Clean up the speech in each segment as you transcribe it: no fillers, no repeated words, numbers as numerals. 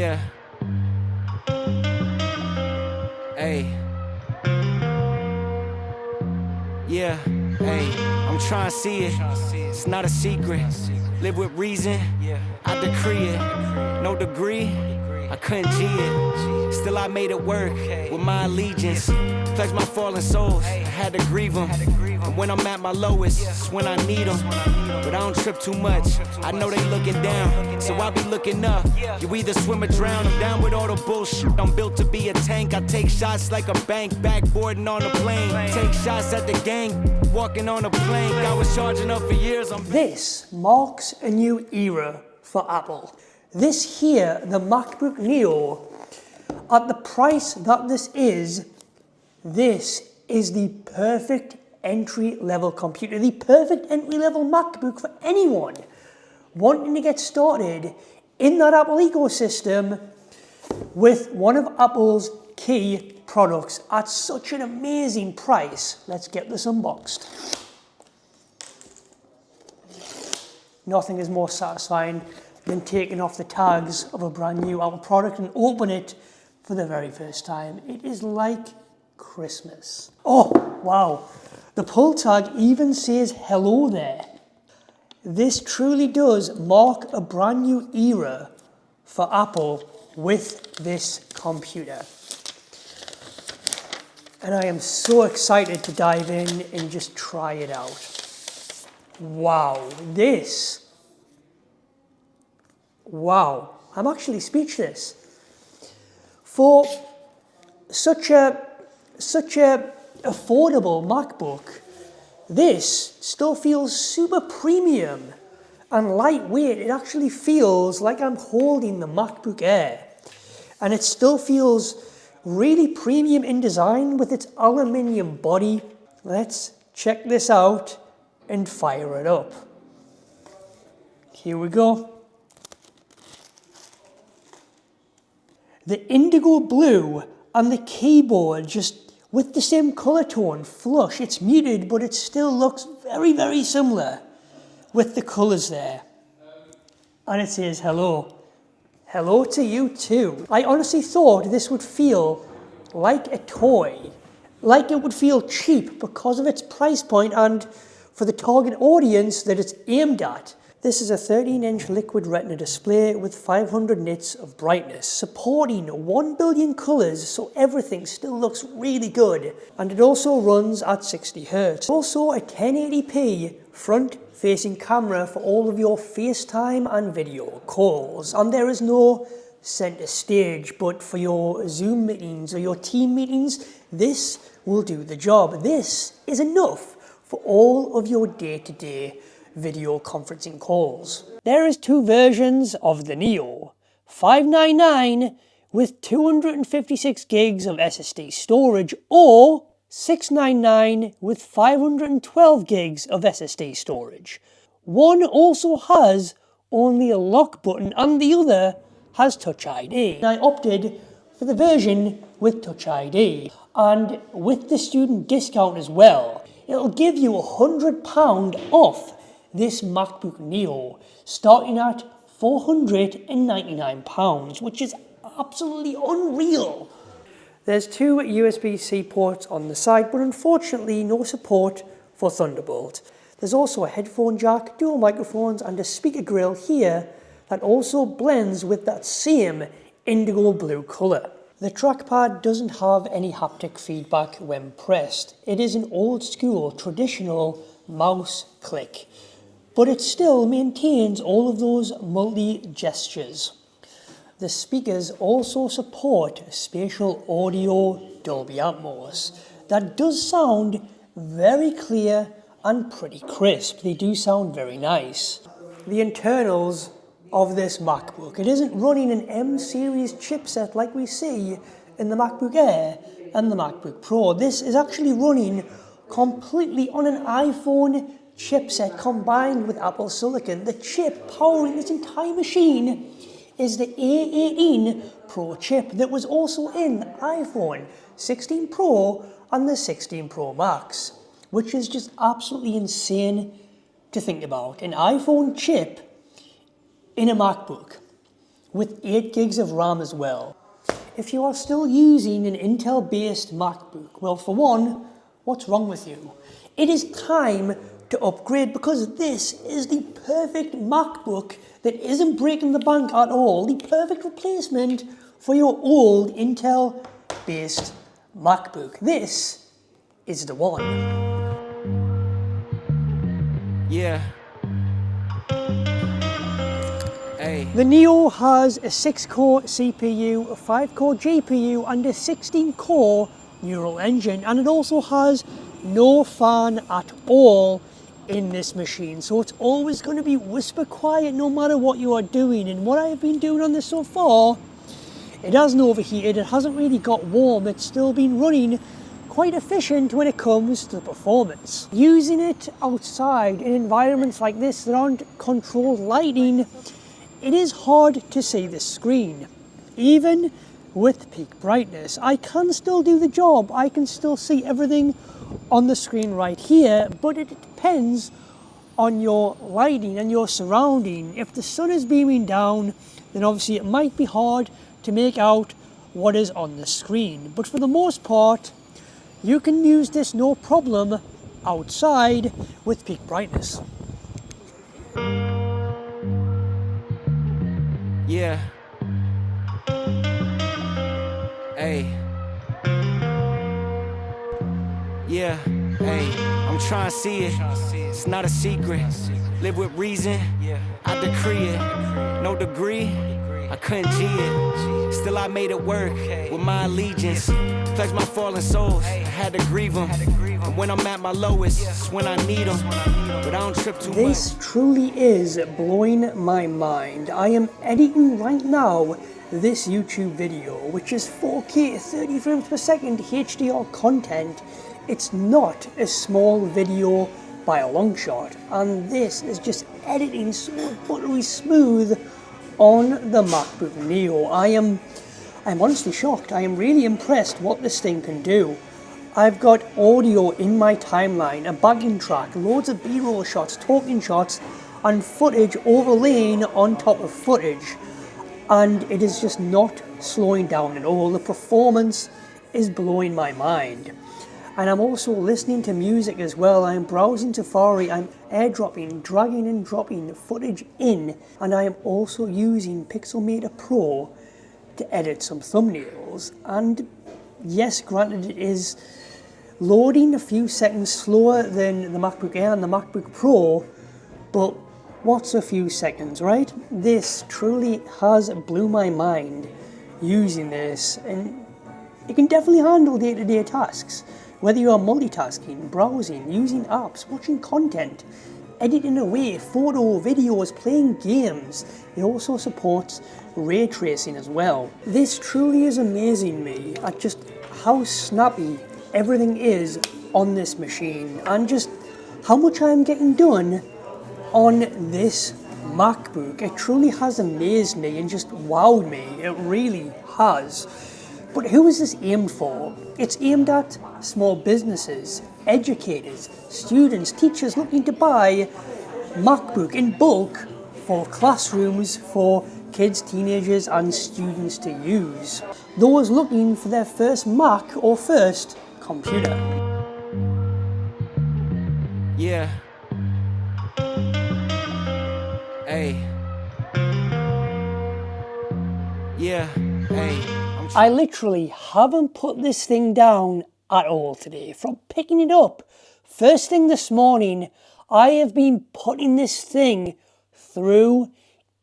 Yeah. Hey. Yeah. Hey. I'm trying to see it. It's not a secret. Live with reason. I decree it. No degree. I couldn't G it. Still I made it work with my allegiance. Pledge my fallen souls. I had to grieve them. And when I'm at my lowest, it's when I need them. But I don't trip too much. I know they looking down, so I be looking up. You either swim or drown. I'm down with all the bullshit. I'm built to be a tank. I take shots like a bank, backboarding on a plane. Take shots at the gang, walking on a plank. I was charging up for years. This marks a new era for Apple. This here, the MacBook Neo, at the price that this is the perfect entry-level computer, the perfect entry-level MacBook for anyone wanting to get started in that Apple ecosystem with one of Apple's key products at such an amazing price. Let's get this unboxed. Nothing is more satisfying than taking off the tags of a brand new Apple product and open it for the very first time. It is like Christmas. Oh, wow. The pull tag even says hello there. This truly does mark a brand new era for Apple with this computer. And I am so excited to dive in and just try it out. Wow, wow, I'm actually speechless. For such a affordable MacBook, this still feels super premium and lightweight. It actually feels like I'm holding the MacBook Air. And it still feels really premium in design with its aluminium body. Let's check this out and fire it up. Here we go. The indigo blue and the keyboard just with the same color tone, flush. It's muted, but it still looks very, very similar with the colors there. And it says hello. Hello to you too. I honestly thought this would feel like a toy, like it would feel cheap because of its price point and for the target audience that it's aimed at. This is a 13-inch liquid retina display with 500 nits of brightness, supporting 1 billion colors, so everything still looks really good. And it also runs at 60 Hz. Also a 1080p front-facing camera for all of your FaceTime and video calls. And there is no center stage, but for your Zoom meetings or your team meetings, this will do the job. This is enough for all of your day-to-day video conferencing calls. There is two versions of the Neo, 599 with 256 gigs of SSD storage or 699 with 512 gigs of SSD storage. One also has only a lock button and the other has Touch ID. I opted for the version with Touch ID, and with the student discount as well, it'll give you £100 off this MacBook Neo, starting at £499, which is absolutely unreal. There's two USB-C ports on the side, but unfortunately no support for Thunderbolt. There's also a headphone jack, dual microphones, and a speaker grill here that also blends with that same indigo blue color. The trackpad doesn't have any haptic feedback when pressed. It is an old school, traditional mouse click, but it still maintains all of those multi-gestures. The speakers also support spatial audio Dolby Atmos. That does sound very clear and pretty crisp. They do sound very nice. The internals of this MacBook, it isn't running an M-series chipset like we see in the MacBook Air and the MacBook Pro. This is actually running completely on an iPhone chipset combined with Apple Silicon. The chip powering this entire machine is the A18 Pro chip that was also in the iPhone 16 Pro and the 16 Pro Max, which is just absolutely insane to think about. An iPhone chip in a MacBook. with 8 gigs of RAM as well. If you are still using an Intel-based MacBook, well, for one, what's wrong with you? It is time to upgrade, because this is the perfect MacBook that isn't breaking the bank at all. The perfect replacement for your old Intel-based MacBook. This is the one. Yeah. Hey. The Neo has a 6-core CPU, a 5-core GPU, and a 16-core neural engine, and it also has no fan at all in this machine, so it's always going to be whisper quiet no matter what you are doing. And what I've been doing on this so far, it hasn't overheated, it hasn't really got warm, it's still been running quite efficient when it comes to performance. Using it outside in environments like this that aren't controlled lighting, it is hard to see the screen. Even with peak brightness, I can still do the job. I can still see everything on the screen right here, but it depends on your lighting and your surrounding. If the sun is beaming down, then obviously it might be hard to make out what is on the screen. But for the most part, you can use this no problem outside with peak brightness. Yeah. Hey. Yeah. Hey. I'm trying to see it. It's not a secret. Live with reason. I decree it. No degree. I couldn't G it. Still I made it work with my allegiance. Pledge my fallen souls. I had to grieve them. And when I'm at my lowest, it's when I need them. But I don't trip too much. This truly is blowing my mind. I am editing right now this YouTube video, which is 4K 30 frames per second HDR content. It's not a small video by a long shot, and this is just editing so buttery smooth on the MacBook Neo. I'm honestly shocked. I am really impressed what this thing can do. I've got audio in my timeline, a backing track, loads of B-roll shots, talking shots, and footage overlaying on top of footage. And it is just not slowing down at all. The performance is blowing my mind. And I'm also listening to music as well. I'm browsing Safari, I'm airdropping, dragging and dropping footage in, and I am also using Pixelmator Pro to edit some thumbnails. And yes, granted, it is loading a few seconds slower than the MacBook Air and the MacBook Pro, but what's a few seconds, right? This truly has blew my mind using this, and it can definitely handle day-to-day tasks. Whether you are multitasking, browsing, using apps, watching content, editing away photo, videos, playing games. It also supports ray tracing as well. This truly is amazing me at just how snappy everything is on this machine, and just how much I'm getting done on this MacBook. It truly has amazed me and just wowed me. It really has. But who is this aimed for? It's aimed at small businesses, educators, students, teachers looking to buy MacBook in bulk for classrooms for kids, teenagers and students to use. Those looking for their first Mac or first computer. Yeah. Hey. Yeah. Hey. I literally haven't put this thing down at all today. From picking it up first thing this morning, I have been putting this thing through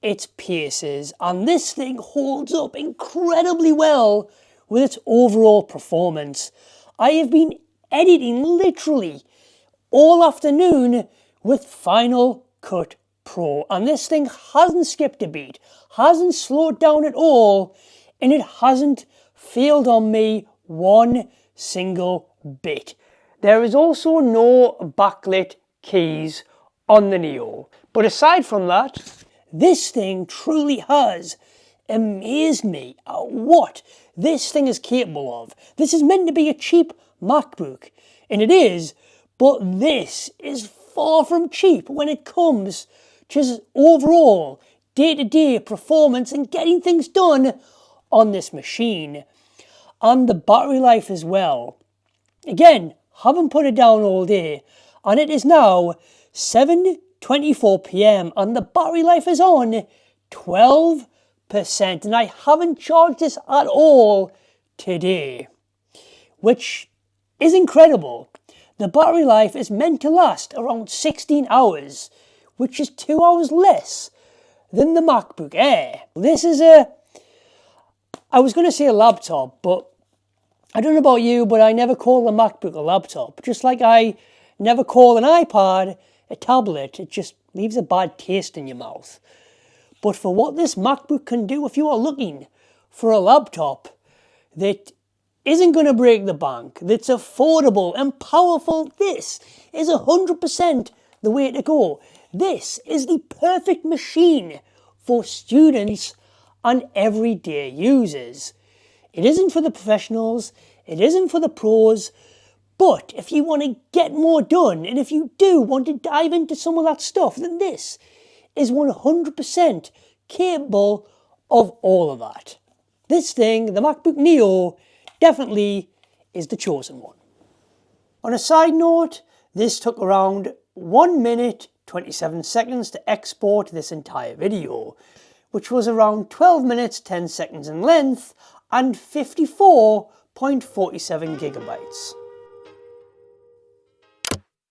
its paces, and this thing holds up incredibly well with its overall performance. I have been editing literally all afternoon with Final Cut Pro, and this thing hasn't skipped a beat, hasn't slowed down at all, and it hasn't failed on me one single bit. There is also no backlit keys on the Neo. But aside from that, this thing truly has amazed me at what this thing is capable of. This is meant to be a cheap MacBook, and it is, but this is far from cheap when it comes to overall day-to-day performance and getting things done on this machine. And the battery life as well. Again, haven't put it down all day, and it is now 7:24 p.m. and the battery life is on 12%, and I haven't charged this at all today, which is incredible. The battery life is meant to last around 16 hours, which is 2 hours less than the MacBook Air. This is I was going to say a laptop, but I don't know about you, but I never call the MacBook a laptop. Just like I never call an iPad a tablet. It just leaves a bad taste in your mouth. But for what this MacBook can do, if you are looking for a laptop that isn't going to break the bank, that's affordable and powerful, this is 100% the way to go. This is the perfect machine for students and everyday users. It isn't for the professionals, it isn't for the pros, but if you want to get more done, and if you do want to dive into some of that stuff, then this is 100% capable of all of that. This thing, the MacBook Neo, definitely is the chosen one. On a side note, this took around 1 minute 27 seconds to export this entire video, which was around 12 minutes 10 seconds in length and 54.47 gigabytes.